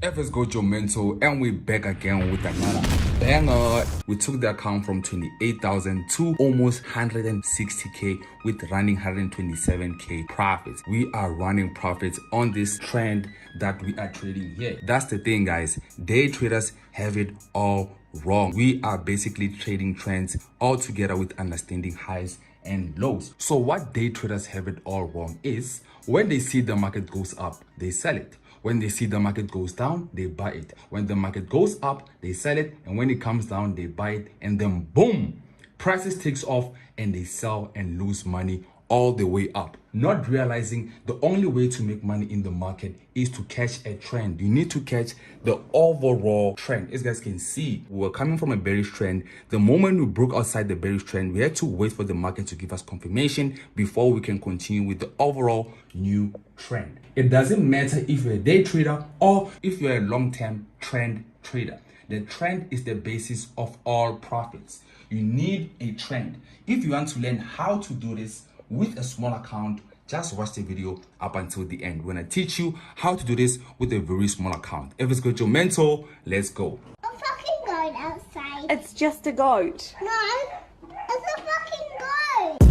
FXGOATS Mentor, and we're back again with another banger. We took the account from 28,000 to almost 160k with running 127k profits. We are running profits on this trend that we are trading here. That's the thing, guys. Day traders have it all wrong. We are basically trading trends all together with understanding highs and lows. So what day traders have it all wrong is when they see the market goes up, they sell it. When they see the market goes down, they buy it. When the market goes up, they sell it. And when it comes down, they buy it. And then boom, prices takes off and they sell and lose money all the way up. Not realizing the only way to make money in the market is to catch a trend. You need to catch the overall trend. As you guys can see, we're coming from a bearish trend. The moment we broke outside the bearish trend, we had to wait for the market to give us confirmation before we can continue with the overall new trend. It doesn't matter if you're a day trader or if you're a long-term trend trader. The trend is the basis of all profits. You need a trend. If you want to learn how to do this with a small account, just watch the video up until the end when I teach you how to do this with a very small account. If it's good, your mentor, let's go. A fucking goat outside. It's just a goat. No, it's a fucking goat.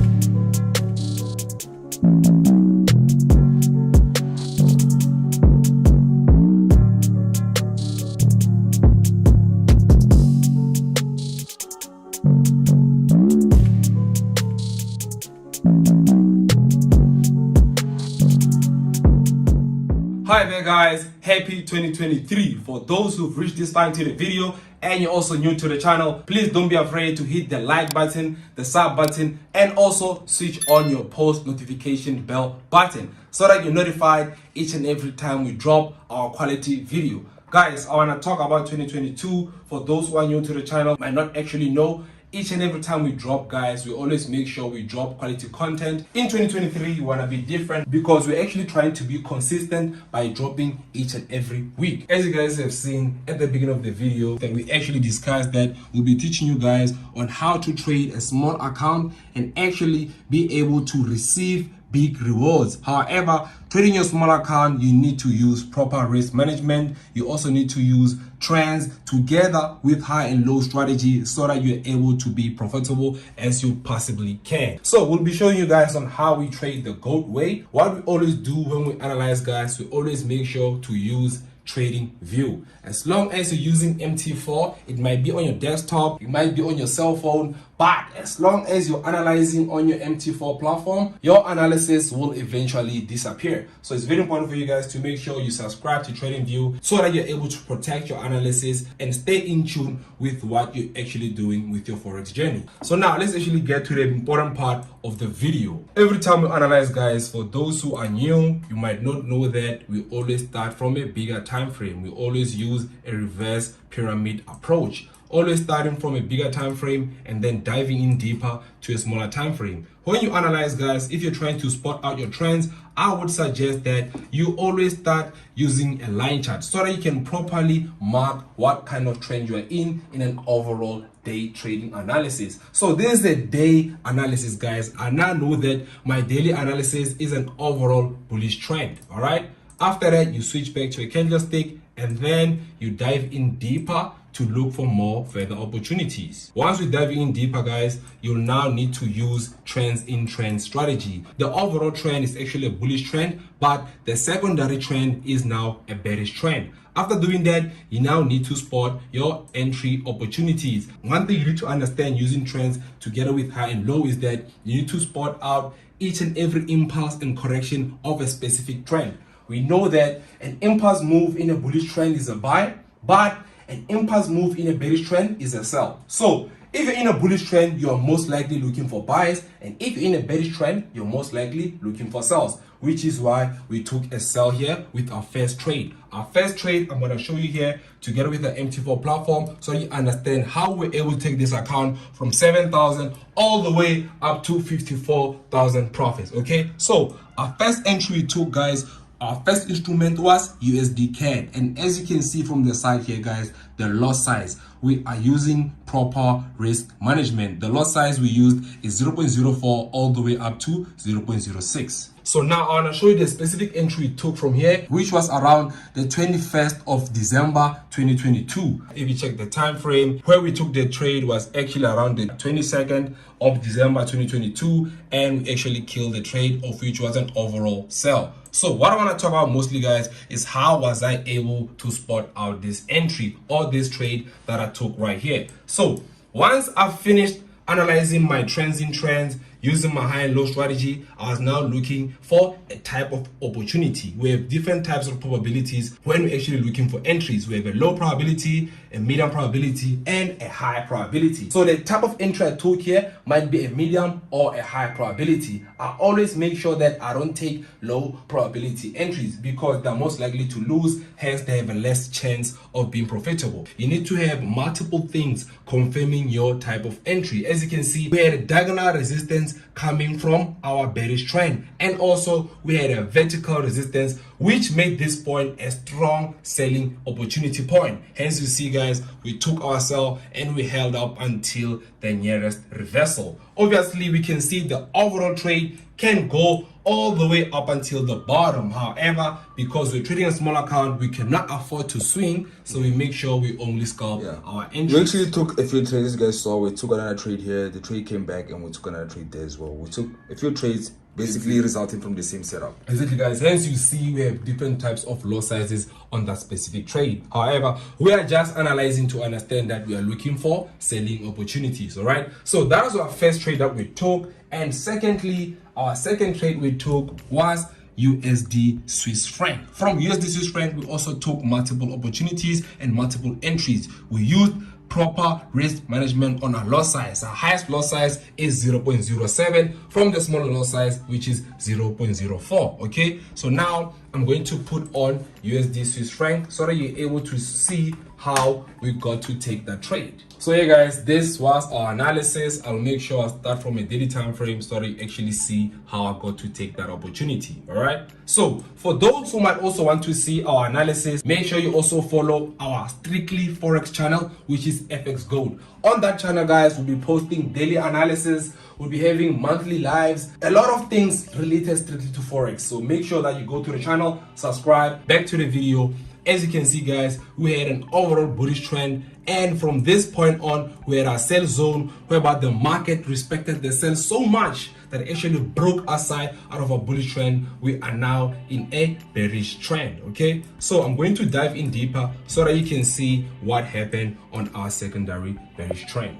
Hi there guys, happy 2023. For those who've reached this far into the video and you're also new to the channel, please don't be afraid to hit the like button, the sub button, and also switch on your post notification bell button so that you're notified each and every time we drop our quality video. Guys, I want to talk about 2022. For those who are new to the channel, might not actually know, each and every time we drop, guys, we always make sure we drop quality content. In 2023, we want to be different because we're actually trying to be consistent by dropping each and every week. As you guys have seen at the beginning of the video, that we actually discussed that we'll be teaching you guys on how to trade a small account and actually be able to receive big rewards. However, trading your small account, you need to use proper risk management. You also need to use trends together with high and low strategy so that you're able to be profitable as you possibly can. So we'll be showing you guys on how we trade the GOAT way. What we always do when we analyze, guys, we always make sure to use trading view. As long as you're using MT4, it might be on your desktop, it might be on your cell phone, but as long as you're analyzing on your MT4 platform, your analysis will eventually disappear. So it's very important for you guys to make sure you subscribe to Trading View so that you're able to protect your analysis and stay in tune with what you're actually doing with your Forex journey. So now let's actually get to the important part of the video. Every time we analyze, guys, for those who are new, you might not know that we always start from a bigger time frame. We always use a reverse pyramid approach. Always starting from a bigger time frame and then diving in deeper to a smaller time frame. When you analyze, guys, if you're trying to spot out your trends, I would suggest that you always start using a line chart so that you can properly mark what kind of trend you are in an overall day trading analysis. So this is a day analysis, guys. I now know that my daily analysis is an overall bullish trend. All right. After that, you switch back to a candlestick and then you dive in deeper to look for more further opportunities. Once we dive in deeper, guys, you'll now need to use trends in trend strategy. The overall trend is actually a bullish trend, but the secondary trend is now a bearish trend. After doing that, you now need to spot your entry opportunities. One thing you need to understand using trends together with high and low is that you need to spot out each and every impulse and correction of a specific trend. We know that an impulse move in a bullish trend is a buy, but an impulse move in a bearish trend is a sell. So if you're in a bullish trend, you are most likely looking for buys, and if you're in a bearish trend, you're most likely looking for sells, which is why we took a sell here with our first trade. Our first trade, I'm going to show you here together with the MT4 platform so you understand how we're able to take this account from 7,000 all the way up to 54,000 profits. Okay, so our first entry we took, guys, our first instrument was USD CAD, and as you can see from the side here, guys, the lot size we are using proper risk management. The lot size we used is 0.04 all the way up to 0.06. So now I want to show you the specific entry we took from here, which was around the 21st of December 2022. If you check the time frame, where we took the trade was actually around the 22nd of December 2022, and we actually killed the trade, of which was an overall sell. So what I want to talk about mostly, guys, is how was I able to spot out this entry or this trade that I took right here. So once I've finished analyzing my trends in trends, using my high and low strategy, I was now looking for a type of opportunity. We have different types of probabilities when we're actually looking for entries. We have a low probability, a medium probability, and a high probability. So the type of entry I took here might be a medium or a high probability. I always make sure that I don't take low probability entries because they're most likely to lose, hence they have a less chance of being profitable. You need to have multiple things confirming your type of entry. As you can see, we had a diagonal resistance coming from our bearish trend, and also we had a vertical resistance which made this point a strong selling opportunity point. Hence you see, guys, we took our sell and we held up until the nearest reversal. Obviously we can see the overall trade can go all the way up until the bottom. However, because we're trading a small account, we cannot afford to swing, so we make sure we only scalp our entries. We actually took a few trades, guys. So we took another trade here, the trade came back, and we took another trade there as well. We took a few trades basically resulting from the same setup. Exactly, guys. Hence you see we have different types of lot sizes on that specific trade. However, we are just analyzing to understand that we are looking for selling opportunities. All right, so that was our first trade that we took, and secondly, our second trade we took was USD Swiss franc. From USD Swiss franc, we also took multiple opportunities and multiple entries. We used proper risk management on our lot size. Our highest lot size is 0.07 from the smaller lot size, which is 0.04. Okay, so now I'm going to put on USD Swiss franc so that you're able to see how we got to take that trade. So yeah, guys, this was our analysis. I'll make sure I start from a daily time frame so that you actually see how I got to take that opportunity. All right, so for those who might also want to see our analysis, make sure you also follow our Strictly Forex channel, which is FXGOATS. On that channel, guys, we'll be posting daily analysis, we'll be having monthly lives, a lot of things related strictly to Forex. So make sure that you go to the channel, subscribe. Back to the video. As you can see, guys, we had an overall bullish trend, and from this point on we had our sell zone whereby the market respected the sell so much that it actually broke our side out of a bullish trend. We are now in a bearish trend. Okay, so I'm going to dive in deeper so that you can see what happened on our secondary bearish trend.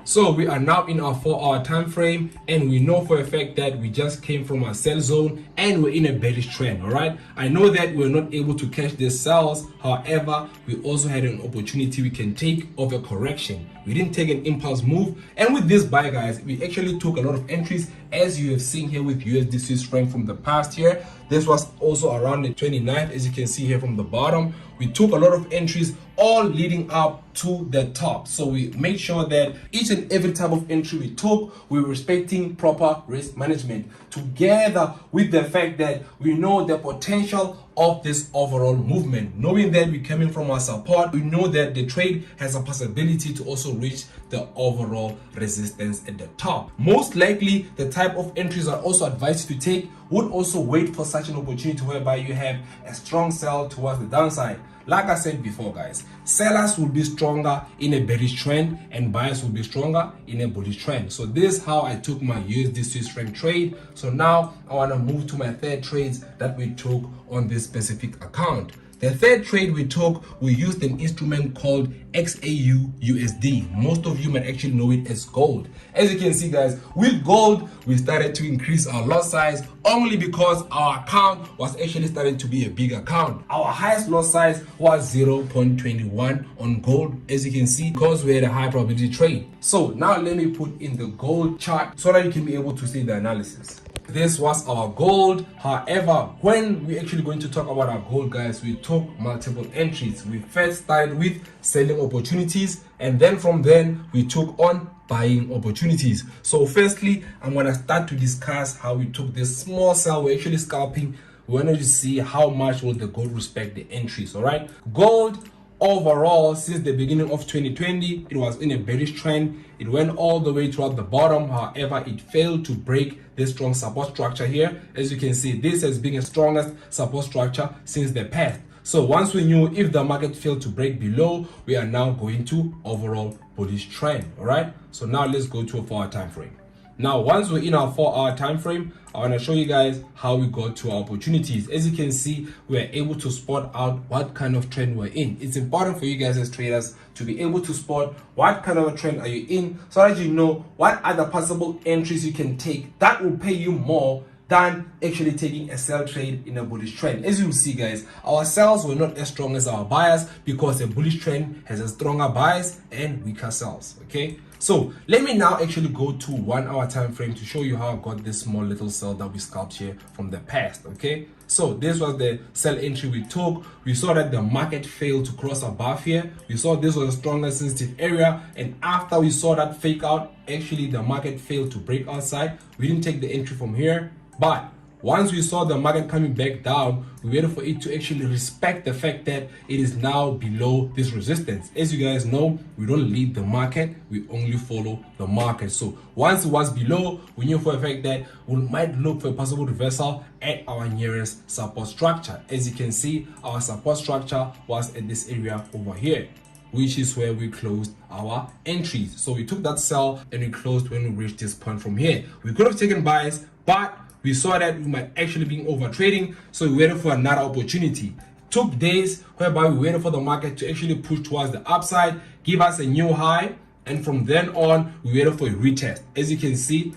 So we are now in our 4-hour time frame, and we know for a fact that we just came from our sell zone and we're in a bearish trend. All right, I know that we're not able to catch these sells. However, we also had an opportunity we can take of a correction. We didn't take an impulse move, and with this buy, guys, we actually took a lot of entries, as you have seen here with USD Swiss franc from the past year. This was also around the 29th, as you can see here from the bottom. We took a lot of entries, all leading up to the top. So we made sure that each and every type of entry we took, we were respecting proper risk management, together with the fact that we know the potential of this overall movement. Knowing that we're coming from our support, we know that the trade has a possibility to also reach the overall resistance at the top. Most likely, the type of entries I also advise you to take would also wait for such an opportunity whereby you have a strong sell towards the downside. Like I said before, guys, sellers will be stronger in a bearish trend and buyers will be stronger in a bullish trend. So this is how I took my USD Swiss franc trade. So now I want to move to my third trades that we took on this specific account. The third trade we took, we used an instrument called XAU USD. Most of you might actually know it as gold. As you can see, guys, with gold, we started to increase our lot size only because our account was actually starting to be a big account. Our highest lot size was 0.21 on gold, as you can see, because we had a high probability trade. So now let me put in the gold chart so that you can be able to see the analysis. This was our gold. However, when we're actually going to talk about our gold, guys, we took multiple entries. We first started with selling opportunities, and then from then we took on buying opportunities. So firstly, I'm going to start to discuss how we took this small sell. We're actually scalping. We wanted to see how much will the gold respect the entries. All right, gold overall, since the beginning of 2020, it was in a bearish trend. It went all the way throughout the bottom. However, it failed to break this strong support structure here. As you can see, this has been the strongest support structure since the past. So once we knew if the market failed to break below, we are now going to overall bullish trend. All right, so now let's go to a 4-hour time frame. Now, once we're in our 4-hour time frame, I want to show you guys how we got to our opportunities. As you can see, we are able to spot out what kind of trend we're in. It's important for you guys as traders to be able to spot what kind of a trend are you in, so that you know what other possible entries you can take that will pay you more than actually taking a sell trade in a bullish trend. As you will see, guys, our sells were not as strong as our buyers because a bullish trend has a stronger buys and weaker sells. Okay, so let me now actually go to 1-hour time frame to show you how I got this small little sell that we scalped here from the past. Okay, so this was the sell entry we took. We saw that the market failed to cross above here. We saw this was a stronger sensitive area, and after we saw that fake out, actually the market failed to break outside. We didn't take the entry from here, but once we saw the market coming back down, we waited for it to actually respect the fact that it is now below this resistance. As you guys know, we don't lead the market, we only follow the market. So once it was below, we knew for a fact that we might look for a possible reversal at our nearest support structure. As you can see, our support structure was at this area over here, which is where we closed our entries. So we took that sell and we closed when we reached this point from here. We could have taken buys, but we saw that we might actually be over trading, so we waited for another opportunity. Took days whereby we waited for the market to actually push towards the upside, give us a new high, and from then on we waited for a retest. As you can see,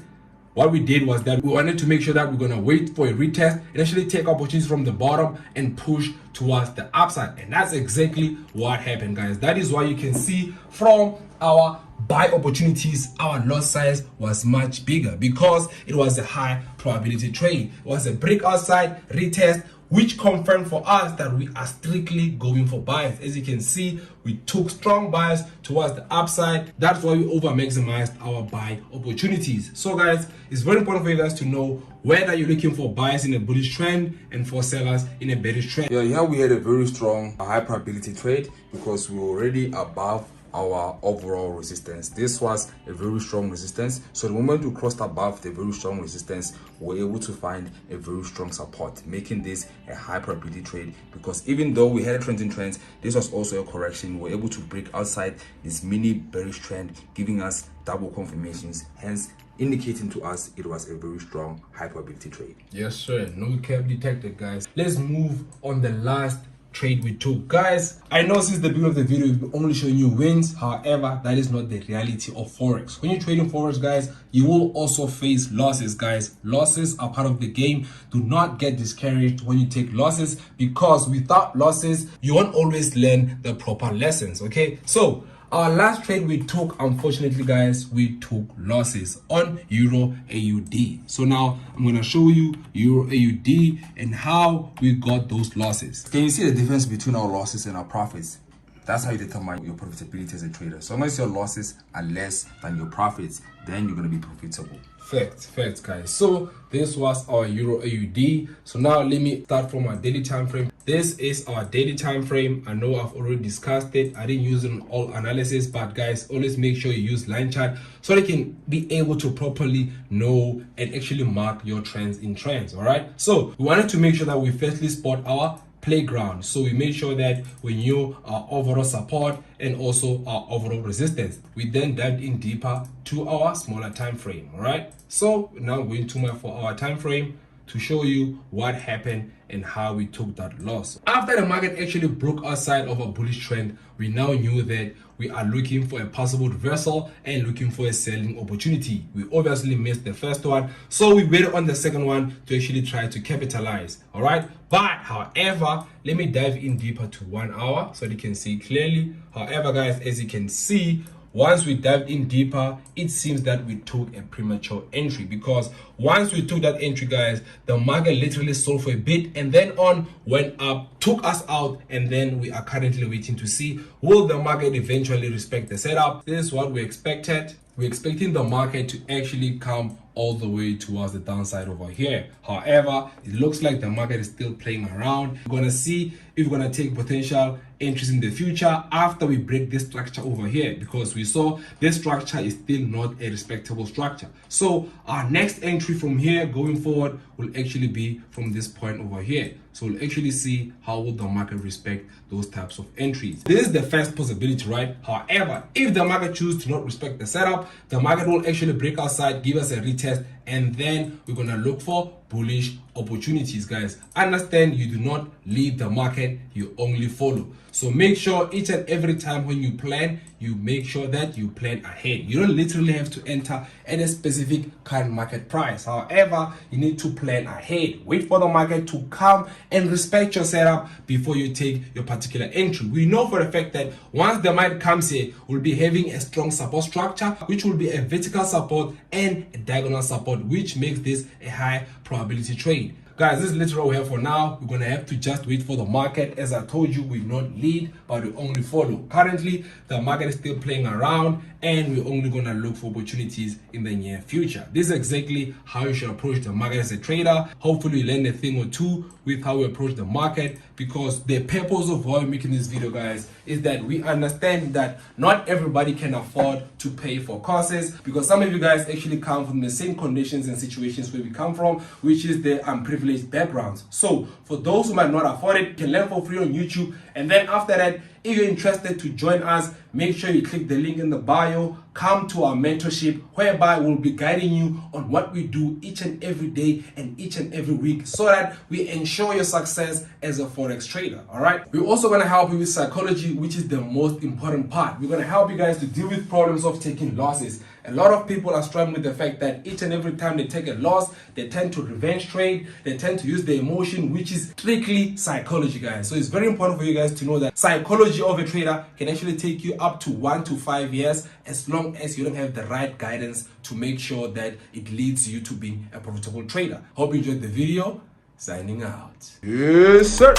what we did was that we wanted to make sure that we're going to wait for a retest and actually take opportunities from the bottom and push towards the upside. And that's exactly what happened, guys. That is why you can see from our buy opportunities, our loss size was much bigger because it was a high probability trade. It was a break outside, retest, which confirmed for us that we are strictly going for buys. As you can see, we took strong buys towards the upside. That's why we over maximized our buy opportunities. So guys, it's very important for you guys to know whether you're looking for buyers in a bullish trend and for sellers in a bearish trend. Yeah, here we had a very strong high probability trade because we were already above our overall resistance. This was a very strong resistance, so the moment we crossed above the very strong resistance, we were able to find a very strong support, making this a high probability trade. Because even though we had a trend in trends, this was also a correction. We were able to break outside this mini bearish trend, giving us double confirmations, hence indicating to us it was a very strong high probability trade. Yes sir, no cap detected, guys. Let's move on the last trade we took. Guys, I know since the beginning of the video we've only shown you wins. However, that is not the reality of Forex. When you're trading Forex, guys, you will also face losses, guys. Losses are part of the game. Do not get discouraged when you take losses, because without losses you won't always learn the proper lessons. Okay, so our last trade we took, unfortunately, guys, we took losses on Euro AUD. So now I'm going to show you Euro AUD and how we got those losses. Can you see the difference between our losses and our profits? That's how you determine your profitability as a trader. So unless your losses are less than your profits, then you're going to be profitable. Facts, guys. So this was our Euro AUD. So now let me start from our daily time frame. This is our daily time frame. I know I've already discussed it. I didn't use it in all analysis, but guys, always make sure you use line chart so they can be able to properly know and actually mark your trends in trends. All right, so we wanted to make sure that we firstly spot our playground. So we made sure that we knew our overall support and also our overall resistance. We then dived in deeper to our smaller time frame. All right, so now going to my 4-hour time frame to show you what happened and how we took that loss. After the market actually broke outside of a bullish trend, we now knew that we are looking for a possible reversal and looking for a selling opportunity. We obviously missed the first one, so we waited on the second one to actually try to capitalize. All right, but however, let me dive in deeper to 1 hour so you can see clearly. However, guys, as you can see, once we dived in deeper, it seems that we took a premature entry, because once we took that entry, guys, the market literally sold for a bit and then on went up, took us out, and then we are currently waiting to see will the market eventually respect the setup. This is what we expected. We're expecting the market to actually come all the way towards the downside over here. However, it looks like the market is still playing around. We're gonna see if we're gonna take potential entries in the future after we break this structure over here, because we saw this structure is still not a respectable structure. So our next entry from here going forward will actually be from this point over here. So we'll actually see how will the market respect those types of entries. This is the first possibility, right? However, if the market chooses to not respect the setup, the market will actually break outside, give us a retest, and then we're gonna look for bullish opportunities. Guys, understand, you do not lead the market, you only follow. So make sure each and every time when you plan, you make sure that you plan ahead. You don't literally have to enter at a specific current market price. However, you need to plan ahead. Wait for the market to come and respect your setup before you take your particular entry. We know for a fact that once the market comes here, we'll be having a strong support structure, which will be a vertical support and a diagonal support, which makes this a high probability trade. Guys, this is literally what we have for now. We're gonna have to just wait for the market. As I told you, we not lead, but we only follow. Currently, the market is still playing around, and we're only gonna look for opportunities in the near future. This is exactly how you should approach the market as a trader. Hopefully, you learn a thing or two with how we approach the market, because the purpose of why we're making this video, guys, is that we understand that not everybody can afford to pay for courses, because some of you guys actually come from the same conditions and situations where we come from, which is the unprivileged backgrounds. So for those who might not afford it, you can learn for free on YouTube. And then after that, if you're interested to join us, make sure you click the link in the bio, come to our mentorship, whereby we'll be guiding you on what we do each and every day and each and every week, so that we ensure your success as a Forex trader. All right. We're also going to help you with psychology, which is the most important part. We're going to help you guys to deal with problems of taking losses. A lot of people are struggling with the fact that each and every time they take a loss, they tend to revenge trade, they tend to use the emotion, which is strictly psychology, guys. So it's very important for you guys to know that psychology of a trader can actually take you up to 1 to 5 years, as long as you don't have the right guidance to make sure that it leads you to being a profitable trader. Hope you enjoyed the video. Signing out. Yes, sir.